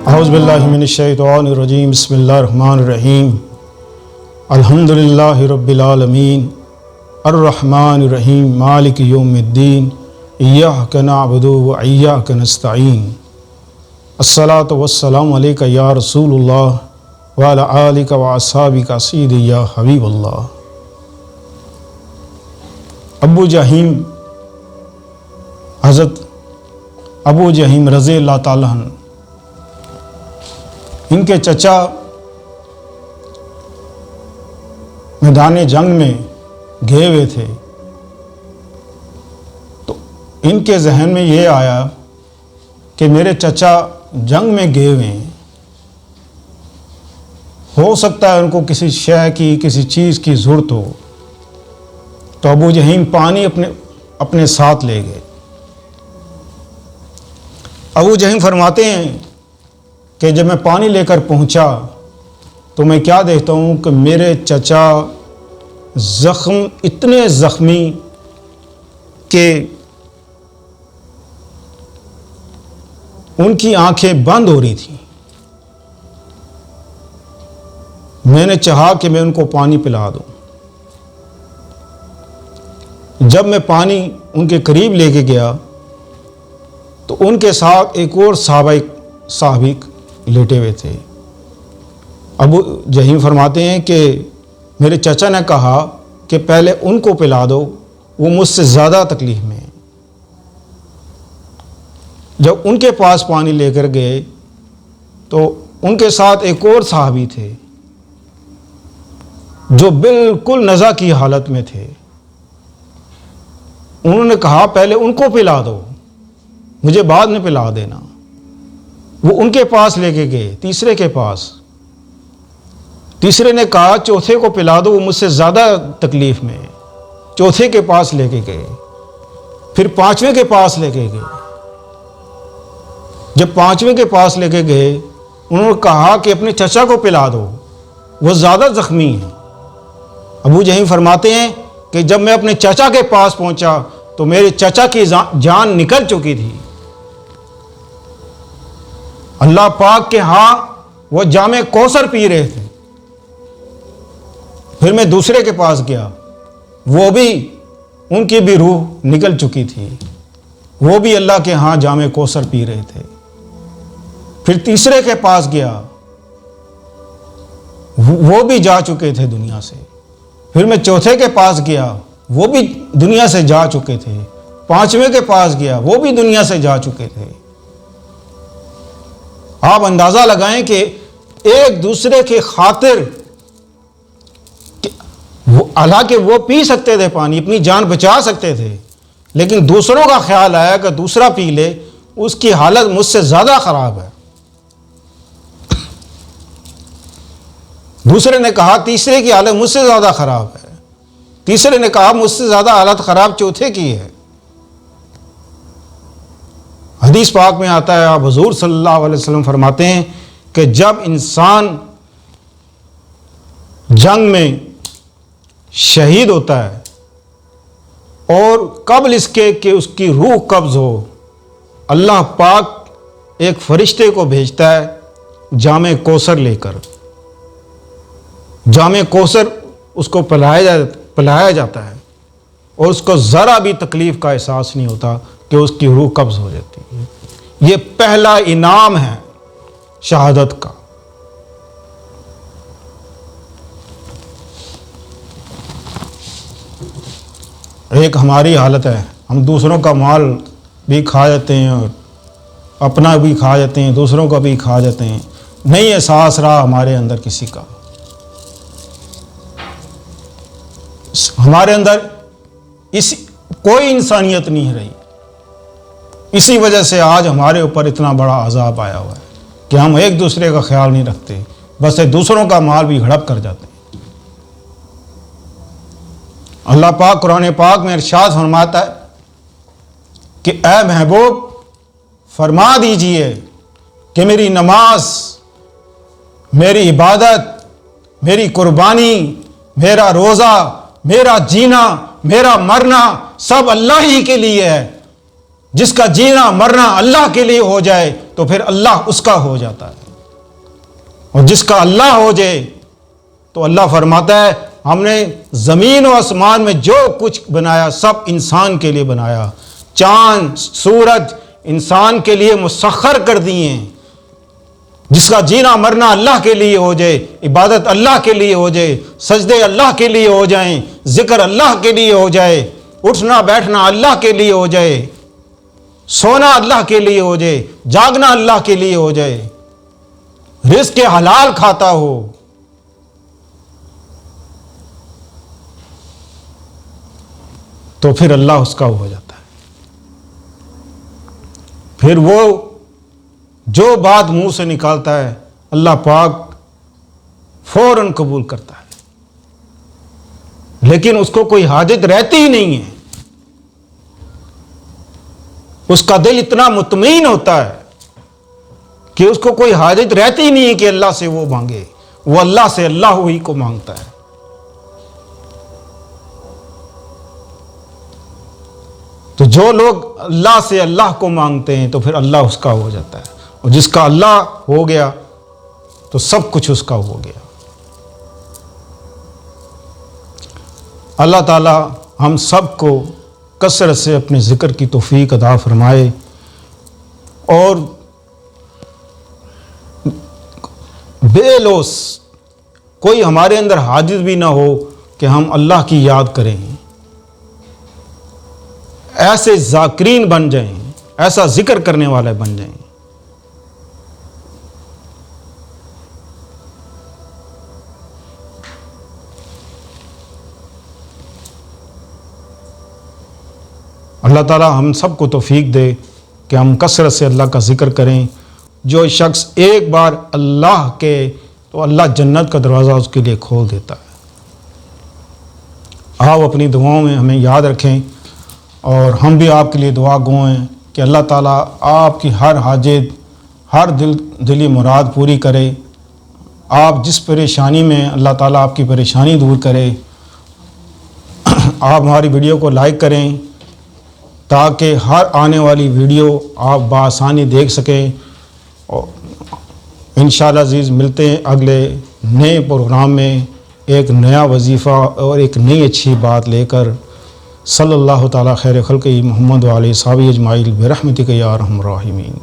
اعوذ باللہ من الشیطان الرجیم بسم اللہ الرحمن الرحیم الحمدللہ رب العالمین الرحمن الرحیم مالک یوم الدین ایاک نعبد و ایاک نستعین الصلاۃ والسلام علیک یا رسول اللہ وعلی آلک و اصحابک سیدی یا حبیب اللہ۔ ابو جہیم، حضرت ابو جہیم رضی اللہ تعالیٰ عنہ، ان کے چچا میدان جنگ میں گئے ہوئے تھے، تو ان کے ذہن میں یہ آیا کہ میرے چچا جنگ میں گئے ہوئے ہیں، ہو سکتا ہے ان کو کسی شے کی کسی چیز کی ضرورت ہو، تو ابو جہیم پانی اپنے ساتھ لے گئے۔ ابو جہیم فرماتے ہیں کہ جب میں پانی لے کر پہنچا تو میں کیا دیکھتا ہوں کہ میرے چچا اتنے زخمی کہ ان کی آنکھیں بند ہو رہی تھیں۔ میں نے چاہا کہ میں ان کو پانی پلا دوں۔ جب میں پانی ان کے قریب لے کے گیا تو ان کے ساتھ ایک اور صحابی لیٹے ہوئے تھے۔ ابو جہیم فرماتے ہیں کہ میرے چچا نے کہا کہ پہلے ان کو پلا دو، وہ مجھ سے زیادہ تکلیف میں ہیں۔ جب ان کے پاس پانی لے کر گئے تو ان کے ساتھ ایک اور صحابی تھے جو بالکل نزع کی حالت میں تھے۔ انہوں نے کہا پہلے ان کو پلا دو، مجھے بعد میں پلا دینا۔ وہ ان کے پاس لے کے گئے، تیسرے کے پاس۔ تیسرے نے کہا چوتھے کو پلا دو، وہ مجھ سے زیادہ تکلیف میں ہے۔ چوتھے کے پاس لے کے گئے، پھر پانچویں کے پاس لے کے گئے۔ جب پانچویں کے پاس لے کے گئے، انہوں نے کہا کہ اپنے چچا کو پلا دو، وہ زیادہ زخمی ہیں۔ ابو جہیم فرماتے ہیں کہ جب میں اپنے چچا کے پاس پہنچا تو میرے چچا کی جان نکل چکی تھی۔ اللہ پاک کے ہاں وہ جام کوثر پی رہے تھے۔ پھر میں دوسرے کے پاس گیا، وہ بھی ان کی بھی روح نکل چکی تھی، وہ بھی اللہ کے ہاں جام کوثر پی رہے تھے۔ پھر تیسرے کے پاس گیا، وہ بھی جا چکے تھے دنیا سے۔ پھر میں چوتھے کے پاس گیا، وہ بھی دنیا سے جا چکے تھے۔ پانچویں کے پاس گیا، وہ بھی دنیا سے جا چکے تھے۔ آپ اندازہ لگائیں کہ ایک دوسرے کی خاطر، حالانکہ وہ پی سکتے تھے پانی، اپنی جان بچا سکتے تھے، لیکن دوسروں کا خیال آیا کہ دوسرا پی لے، اس کی حالت مجھ سے زیادہ خراب ہے۔ دوسرے نے کہا تیسرے کی حالت مجھ سے زیادہ خراب ہے۔ تیسرے نے کہا مجھ سے زیادہ حالت خراب چوتھے کی ہے۔ حدیث پاک میں آتا ہے، آپ حضور صلی اللہ علیہ وسلم فرماتے ہیں کہ جب انسان جنگ میں شہید ہوتا ہے اور قبل اس کے کہ اس کی روح قبض ہو، اللہ پاک ایک فرشتے کو بھیجتا ہے جام کوثر لے کر۔ جام کوثر اس کو پلایا جاتا ہے اور اس کو ذرا بھی تکلیف کا احساس نہیں ہوتا کہ اس کی روح قبض ہو جاتی ہے۔ یہ پہلا انعام ہے شہادت کا۔ ایک ہماری حالت ہے، ہم دوسروں کا مال بھی کھا جاتے ہیں اور اپنا بھی کھا جاتے ہیں، دوسروں کا بھی کھا جاتے ہیں، نہیں احساس رہا ہمارے اندر کسی کا۔ ہمارے اندر کوئی انسانیت نہیں رہی۔ اسی وجہ سے آج ہمارے اوپر اتنا بڑا عذاب آیا ہوا ہے کہ ہم ایک دوسرے کا خیال نہیں رکھتے، بس دوسروں کا مال بھی ہڑپ کر جاتے ہیں۔ اللہ پاک قرآن پاک میں ارشاد فرماتا ہے کہ اے محبوب فرما دیجئے کہ میری نماز، میری عبادت، میری قربانی، میرا روزہ، میرا جینا، میرا مرنا سب اللہ ہی کے لیے ہے۔ جس کا جینا مرنا اللہ کے لیے ہو جائے تو پھر اللہ اس کا ہو جاتا ہے، اور جس کا اللہ ہو جائے تو اللہ فرماتا ہے ہم نے زمین و آسمان میں جو کچھ بنایا سب انسان کے لیے بنایا، چاند سورج انسان کے لیے مسخر کر دیے ہیں، جس کا جینا مرنا اللہ کے لیے ہو جائے، عبادت اللہ کے لیے ہو جائے، سجدے اللہ کے لیے ہو جائیں، ذکر اللہ کے لیے ہو جائے، اٹھنا بیٹھنا اللہ کے لیے ہو جائے، سونا اللہ کے لیے ہو جائے، جاگنا اللہ کے لیے ہو جائے، رزق حلال کھاتا ہو، تو پھر اللہ اس کا ہو جاتا ہے۔ پھر وہ جو بات منہ سے نکالتا ہے اللہ پاک فوراً قبول کرتا ہے، لیکن اس کو کوئی حاجت رہتی ہی نہیں ہے، اس کا دل اتنا مطمئن ہوتا ہے کہ اس کو کوئی حاجت رہتی ہی نہیں ہے کہ اللہ سے وہ مانگے، وہ اللہ سے اللہ ہی کو مانگتا ہے۔ تو جو لوگ اللہ سے اللہ کو مانگتے ہیں تو پھر اللہ اس کا ہو جاتا ہے، اور جس کا اللہ ہو گیا تو سب کچھ اس کا ہو گیا۔ اللہ تعالی ہم سب کو کثرت سے اپنے ذکر کی توفیق عطا فرمائے، اور بے لوث کوئی ہمارے اندر حاجت بھی نہ ہو کہ ہم اللہ کی یاد کریں، ایسے ذاکرین بن جائیں، ایسا ذکر کرنے والے بن جائیں۔ اللہ تعالیٰ ہم سب کو توفیق دے کہ ہم کثرت سے اللہ کا ذکر کریں۔ جو شخص ایک بار اللہ کے تو اللہ جنت کا دروازہ اس کے لیے کھول دیتا ہے۔ آپ اپنی دعاؤں میں ہمیں یاد رکھیں، اور ہم بھی آپ کے لیے دعا گو ہیں کہ اللہ تعالیٰ آپ کی ہر حاجت، ہر دلی مراد پوری کرے۔ آپ جس پریشانی میں اللہ تعالیٰ آپ کی پریشانی دور کرے۔ آپ ہماری ویڈیو کو لائک کریں تاکہ ہر آنے والی ویڈیو آپ بآسانی دیکھ سکیں، اور انشاءاللہ عزیز ملتے ہیں اگلے نئے پروگرام میں ایک نیا وظیفہ اور ایک نئی اچھی بات لے کر۔ صلی اللہ تعالیٰ خیر خلقہ محمد و علیہ صحابہ اجمعین برحمتک یا ارحم الراحمین۔